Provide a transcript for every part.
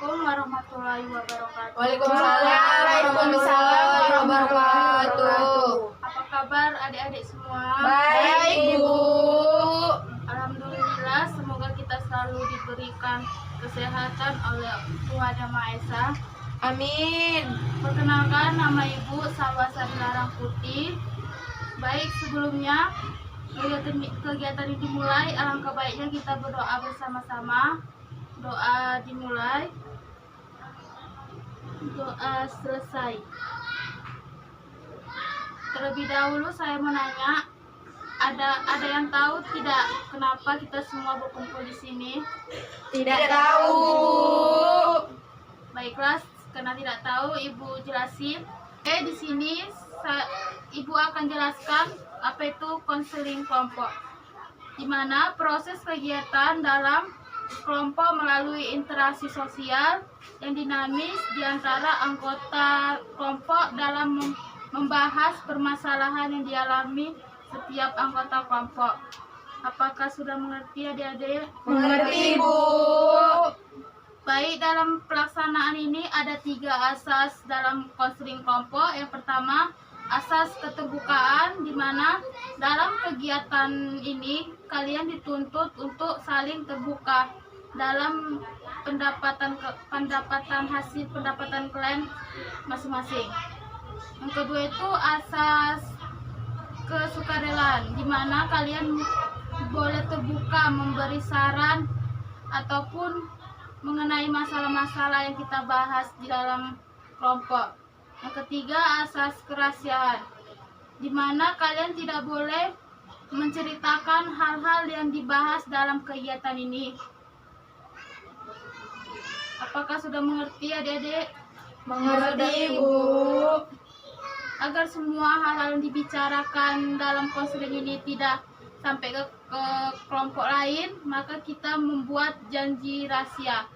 Assalamualaikum warahmatullahi wabarakatuh. Waalaikumsalam warahmatullahi wabarakatuh. Apa kabar adik-adik semua? Baik, Bu. Alhamdulillah, semoga kita selalu diberikan kesehatan oleh Tuhan Yang Maha Esa. Amin. Perkenalkan, nama Ibu Salwa Sari Putih. Baik, sebelumnya kegiatan ini dimulai, alangkah baiknya kita berdoa bersama-sama. Doa dimulai, doa selesai. Terlebih dahulu saya menanya, ada yang tahu tidak kenapa kita semua berkumpul di sini? Tidak tahu. Baiklah, karena tidak tahu, Ibu jelasin. Di sini Ibu akan jelaskan apa itu konseling kelompok, di mana proses kegiatan dalam kelompok melalui interaksi sosial yang dinamis di antara anggota kelompok dalam membahas permasalahan yang dialami setiap anggota kelompok. Apakah sudah mengerti adik-adik? Mengerti, Bu. Baik, dalam pelaksanaan ini ada 3 asas dalam konseling kelompok. Yang pertama, asas keterbukaan, di mana dalam kegiatan ini kalian dituntut untuk saling terbuka dalam pendapatan hasil pendapatan kalian masing-masing. Yang kedua itu asas kesukarelaan, di mana kalian boleh terbuka memberi saran ataupun mengenai masalah-masalah yang kita bahas di dalam kelompok. Yang ketiga, asas kerahasiaan, di mana kalian tidak boleh menceritakan hal-hal yang dibahas dalam kegiatan ini. Apakah sudah mengerti adik-adik? Mengerti, Bu. Agar semua hal-hal yang dibicarakan dalam konseling ini tidak sampai ke kelompok lain, maka kita membuat janji rahasia.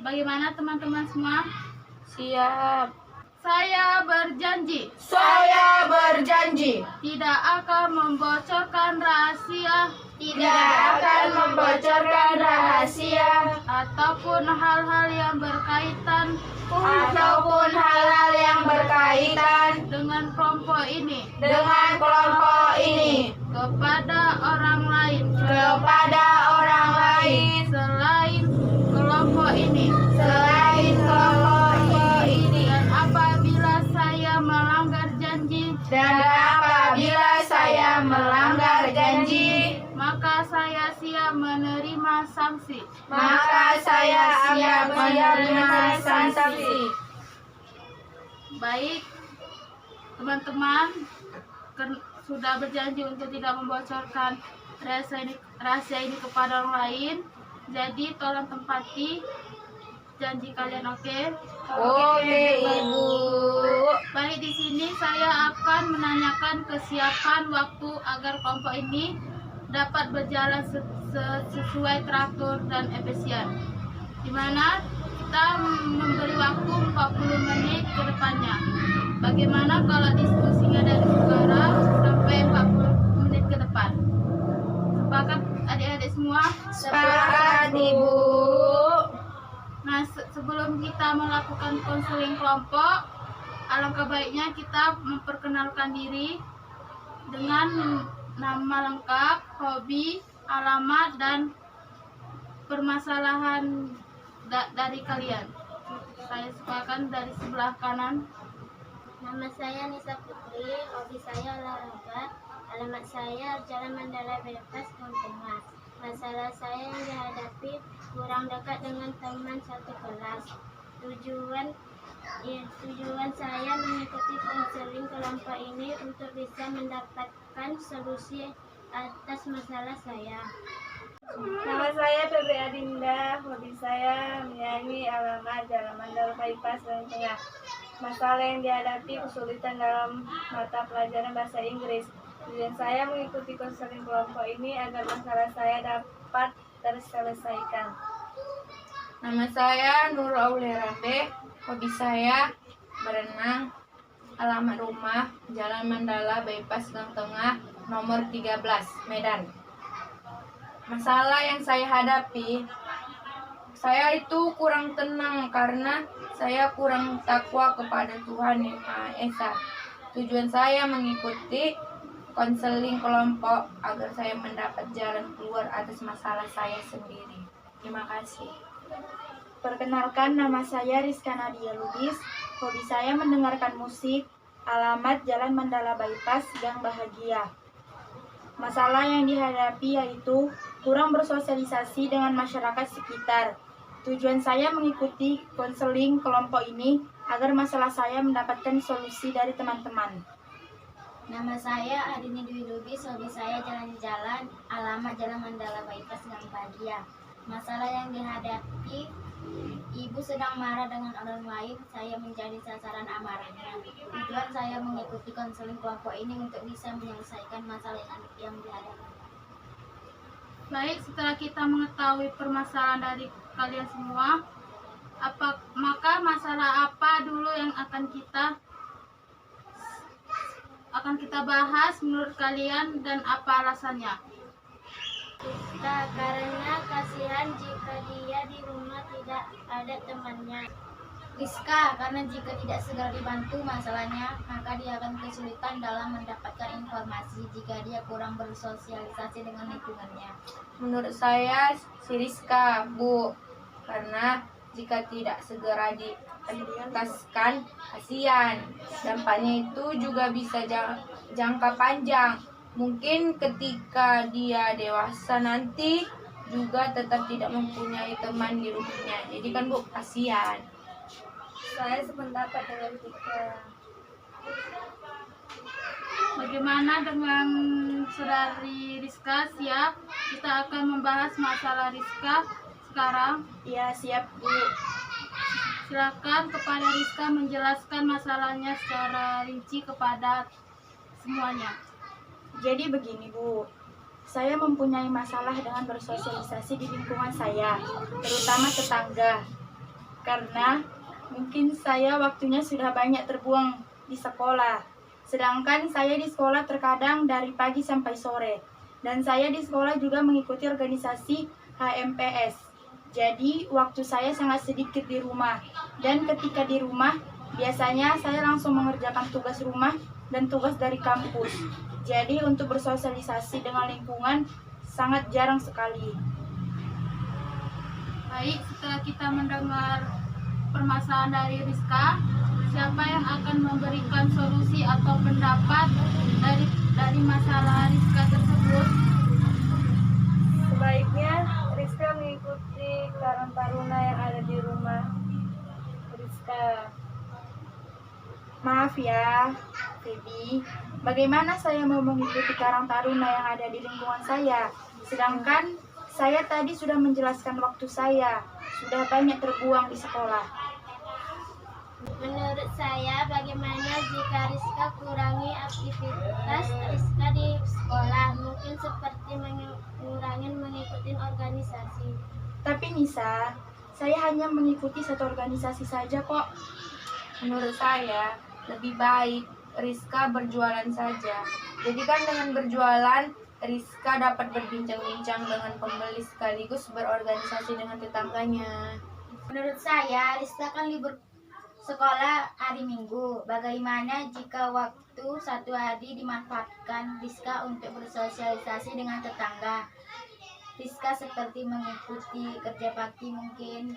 Bagaimana teman-teman semua? Siap. Saya berjanji Saya berjanji tidak akan membocorkan rahasia tidak akan membocorkan rahasia ataupun hal-hal yang berkaitan dengan kelompok ini kepada orang lain selain kelompok ini. Dan apabila saya melanggar janji, maka saya siap menerima sanksi. Baik, teman-teman sudah berjanji untuk tidak membocorkan rahasia ini kepada orang lain. Jadi tolong tempati janji kalian, oke? Oke, Ibu. Baik, di sini saya akan menanyakan kesiapan waktu agar kelompok ini dapat berjalan sesuai teratur dan efisien, di mana kita memberi waktu 40 menit ke depannya. Bagaimana kalau diskusinya dari sekarang sampai 40 menit ke depan? Sepakat adik-adik semua? Sepakat, Ibu. Nah, sebelum kita melakukan konseling kelompok, alangkah baiknya kita memperkenalkan diri dengan nama lengkap, hobi, alamat, dan permasalahan dari kalian. Saya sepakat dari sebelah kanan. Nama saya Nisa Putri, hobi saya olahraga, alamat saya Jalan Mandala Bypass, Pontianak. Masalah saya yang dihadapi kurang dekat dengan teman satu kelas. Tujuan saya mengikuti konseling kelompok ini untuk bisa mendapatkan solusi atas masalah saya. Nama saya Febri Adinda, hobi saya menyanyi, alamat Jalan Mandala Bypass, Tengah. Masalah yang dihadapi kesulitan dalam mata pelajaran bahasa Inggris. Tujuan saya mengikuti konseling kelompok ini agar masalah saya dapat terselesaikan. Nama saya Nur Auliarabe, hobi saya berenang, alamat rumah Jalan Mandala Bypass Gang Tengah, nomor 13, Medan. Masalah yang saya hadapi saya itu kurang tenang karena saya kurang takwa kepada Tuhan Yang Maha Esa. Tujuan saya mengikuti konseling kelompok agar saya mendapat jalan keluar atas masalah saya sendiri. Terima kasih. Perkenalkan, nama saya Rizka Nadia Lubis. Hobi saya mendengarkan musik. Alamat Jalan Mandala Bypass, Gang Bahagia. Masalah yang dihadapi yaitu kurang bersosialisasi dengan masyarakat sekitar. Tujuan saya mengikuti konseling kelompok ini agar masalah saya mendapatkan solusi dari teman-teman. Nama saya Arini Dwi Lubis, hobi saya jalan-jalan, alamat Jalan Mandala Bypass, Gang Bahagia. Masalah yang dihadapi, ibu sedang marah dengan orang lain, saya menjadi sasaran amarahnya. Tujuan saya mengikuti konseling kelompok ini untuk bisa menyelesaikan masalah yang dihadapi. Baik, setelah kita mengetahui permasalahan dari kalian semua, maka masalah apa dulu yang akan kita bahas menurut kalian dan apa alasannya? Karena kasihan jika dia di rumah tidak ada temannya. Rizka, karena jika tidak segera dibantu masalahnya, maka dia akan kesulitan dalam mendapatkan informasi jika dia kurang bersosialisasi dengan lingkungannya. Menurut saya si Rizka, Bu, karena jika tidak segera dituntaskan, kasihan. Dampaknya itu juga bisa jangka panjang. Mungkin ketika dia dewasa nanti juga tetap tidak mempunyai teman di rumahnya. Jadi kan Bu, kasihan. Saya sependapat dengan Rizka. Bagaimana dengan saudari Rizka? Siap? Kita akan membahas masalah Rizka sekarang. Ya, siap Bu. Silakan kepada Rizka menjelaskan masalahnya secara rinci kepada semuanya. Jadi begini Bu, saya mempunyai masalah dengan bersosialisasi di lingkungan saya, terutama tetangga. Karena mungkin saya waktunya sudah banyak terbuang di sekolah. Sedangkan saya di sekolah terkadang dari pagi sampai sore. Dan saya di sekolah juga mengikuti organisasi HMPS. Jadi waktu saya sangat sedikit di rumah. Dan ketika di rumah, biasanya saya langsung mengerjakan tugas rumah dan tugas dari kampus. Jadi untuk bersosialisasi dengan lingkungan sangat jarang sekali. Baik, setelah kita mendengar permasalahan dari Rizka, siapa yang akan memberikan solusi atau pendapat dari masalah Rizka tersebut? Sebaiknya Rizka mengikuti Karang Taruna yang ada di rumah Rizka. Maaf ya, Feby. Bagaimana saya mau mengikuti Karang Taruna yang ada di lingkungan saya? Sedangkan saya tadi sudah menjelaskan waktu saya sudah banyak terbuang di sekolah. Menurut saya, bagaimana jika Rizka kurangi aktivitas Rizka di sekolah? Mungkin seperti mengurangi mengikuti organisasi. Tapi Nisa, saya hanya mengikuti satu organisasi saja kok. Menurut saya, lebih baik Rizka berjualan saja. Jadi kan dengan berjualan, Rizka dapat berbincang-bincang dengan pembeli sekaligus berorganisasi dengan tetangganya. Menurut saya, Rizka kan libur sekolah hari Minggu. Bagaimana jika waktu satu hari dimanfaatkan Rizka untuk bersosialisasi dengan tetangga? Rizka seperti mengikuti kerja bakti mungkin.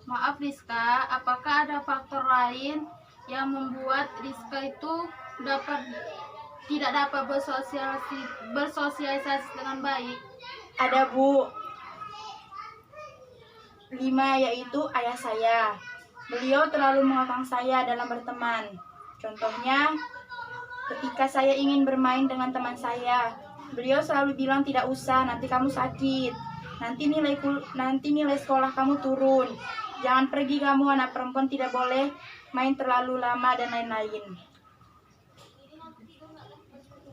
Maaf Rizka, apakah ada faktor lain yang membuat Rizka itu tidak dapat bersosialisasi dengan baik? Ada Bu. 5 yaitu ayah saya. Beliau terlalu mengekang saya dalam berteman. Contohnya, ketika saya ingin bermain dengan teman saya, beliau selalu bilang tidak usah, nanti kamu sakit. Nanti nilai sekolah kamu turun. Jangan pergi kamu, anak perempuan tidak boleh main terlalu lama dan lain-lain.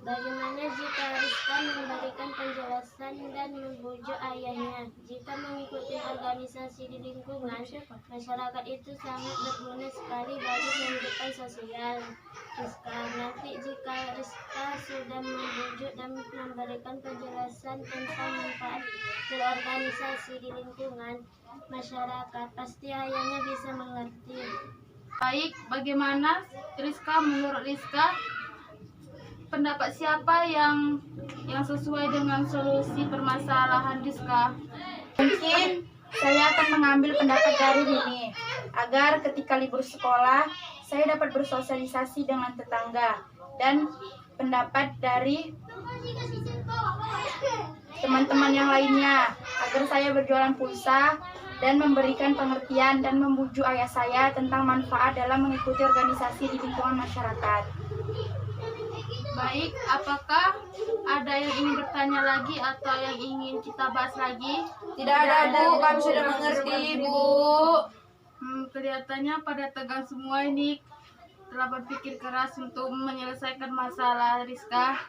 Bagaimana jika Rizka memberikan penjelasan dan membujuk ayahnya? Jika mengikuti organisasi di lingkungan, masyarakat itu sangat berguna sekali bagi kehidupan sosial. Rizka, nanti jika Rizka sudah membujuk dan memberikan penjelasan tentang manfaat berorganisasi di lingkungan masyarakat, pasti ayahnya bisa mengerti. Baik, bagaimana Rizka, menurut Rizka, pendapat siapa yang sesuai dengan solusi permasalahan Rizka? Mungkin saya akan mengambil pendapat dari Rini, agar ketika libur sekolah, saya dapat bersosialisasi dengan tetangga, dan pendapat dari teman-teman yang lainnya, agar saya berjualan pulsa dan memberikan pengertian dan membujuk ayah saya tentang manfaat dalam mengikuti organisasi di lingkungan masyarakat. Baik, apakah ada yang ingin bertanya lagi atau yang ingin kita bahas lagi? Tidak ada, Bu. Kami sudah mengerti, Bu. Kelihatannya pada tegang semua ini, telah berpikir keras untuk menyelesaikan masalah Rizka.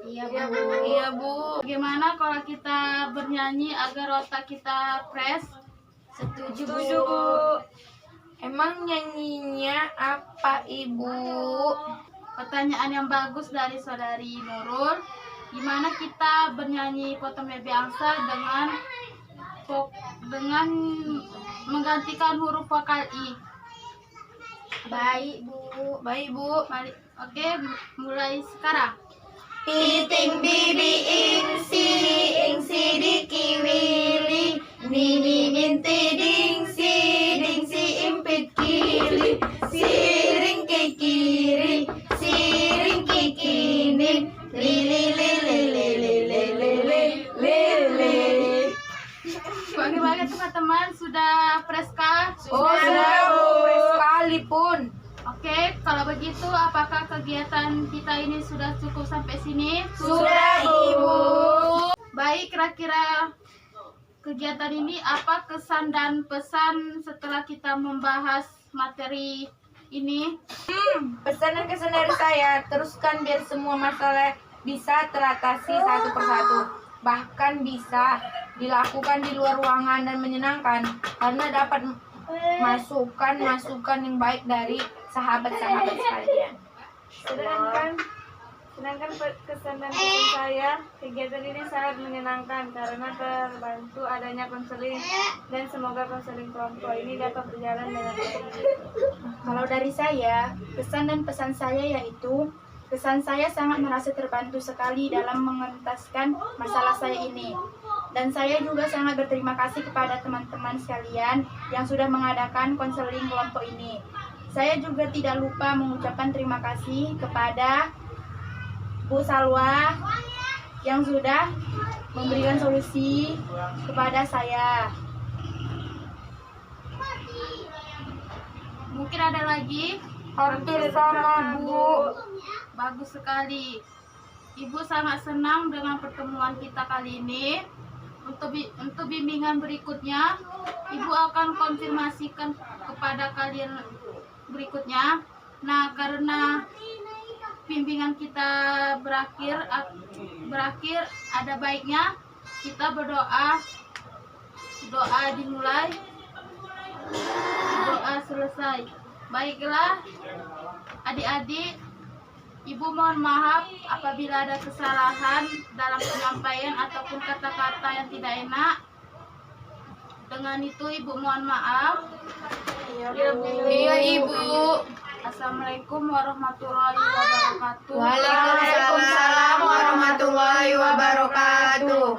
Iya, Bu. Iya, Bu. Bagaimana kalau kita bernyanyi agar otak kita fresh? Setuju, Bu. Emang nyanyinya apa, Ibu? Pertanyaan yang bagus dari saudari Nurul. Gimana kita bernyanyi Potong Bebe Angsa dengan menggantikan huruf vokal I? Baik, Bu. Baik, Bu. Oke, mulai sekarang. Piting bibi ingsi dikiwili, nini minti dingsi impit kili, siring ke kiri, siring ke kini, lili lili lili lili lili. Bagaimana teman-teman, sudah fresh kah? Oh, sudah, Bu. Sekali pun. Oke, kalau begitu apakah kegiatan kita ini sudah cukup sampai sini? Sudah, Ibu. Baik, kira-kira kegiatan ini apa kesan dan pesan setelah kita membahas materi ini? Pesan dan kesan dari saya, teruskan biar semua masalah bisa teratasi satu persatu. Bahkan bisa dilakukan di luar ruangan dan menyenangkan, karena dapat masukan yang baik dari sahabat-sahabat sekalian. Sedangkan kesan dan pesan saya, kegiatan ini sangat menyenangkan karena terbantu adanya konseling, dan semoga konseling kelompok ini dapat berjalan dengan baik. Kalau dari saya, kesan dan pesan saya yaitu, kesan saya sangat merasa terbantu sekali dalam mengentaskan masalah saya ini. Dan saya juga sangat berterima kasih kepada teman-teman sekalian yang sudah mengadakan konseling kelompok ini. Saya juga tidak lupa mengucapkan terima kasih kepada Bu Salwa yang sudah memberikan solusi kepada saya. Mungkin ada lagi? Hampir sama, Bu. Bagus sekali. Ibu sangat senang dengan pertemuan kita kali ini. Untuk bimbingan berikutnya, Ibu akan konfirmasikan kepada kalian berikutnya. Nah, karena bimbingan kita berakhir, ada baiknya kita berdoa. Doa dimulai, doa selesai. Baiklah, adik-adik, Ibu mohon maaf apabila ada kesalahan dalam penyampaian ataupun kata-kata yang tidak enak. Dengan itu Ibu mohon maaf. Iya, Ibu. Assalamualaikum warahmatullahi wabarakatuh. Waalaikumsalam warahmatullahi wabarakatuh.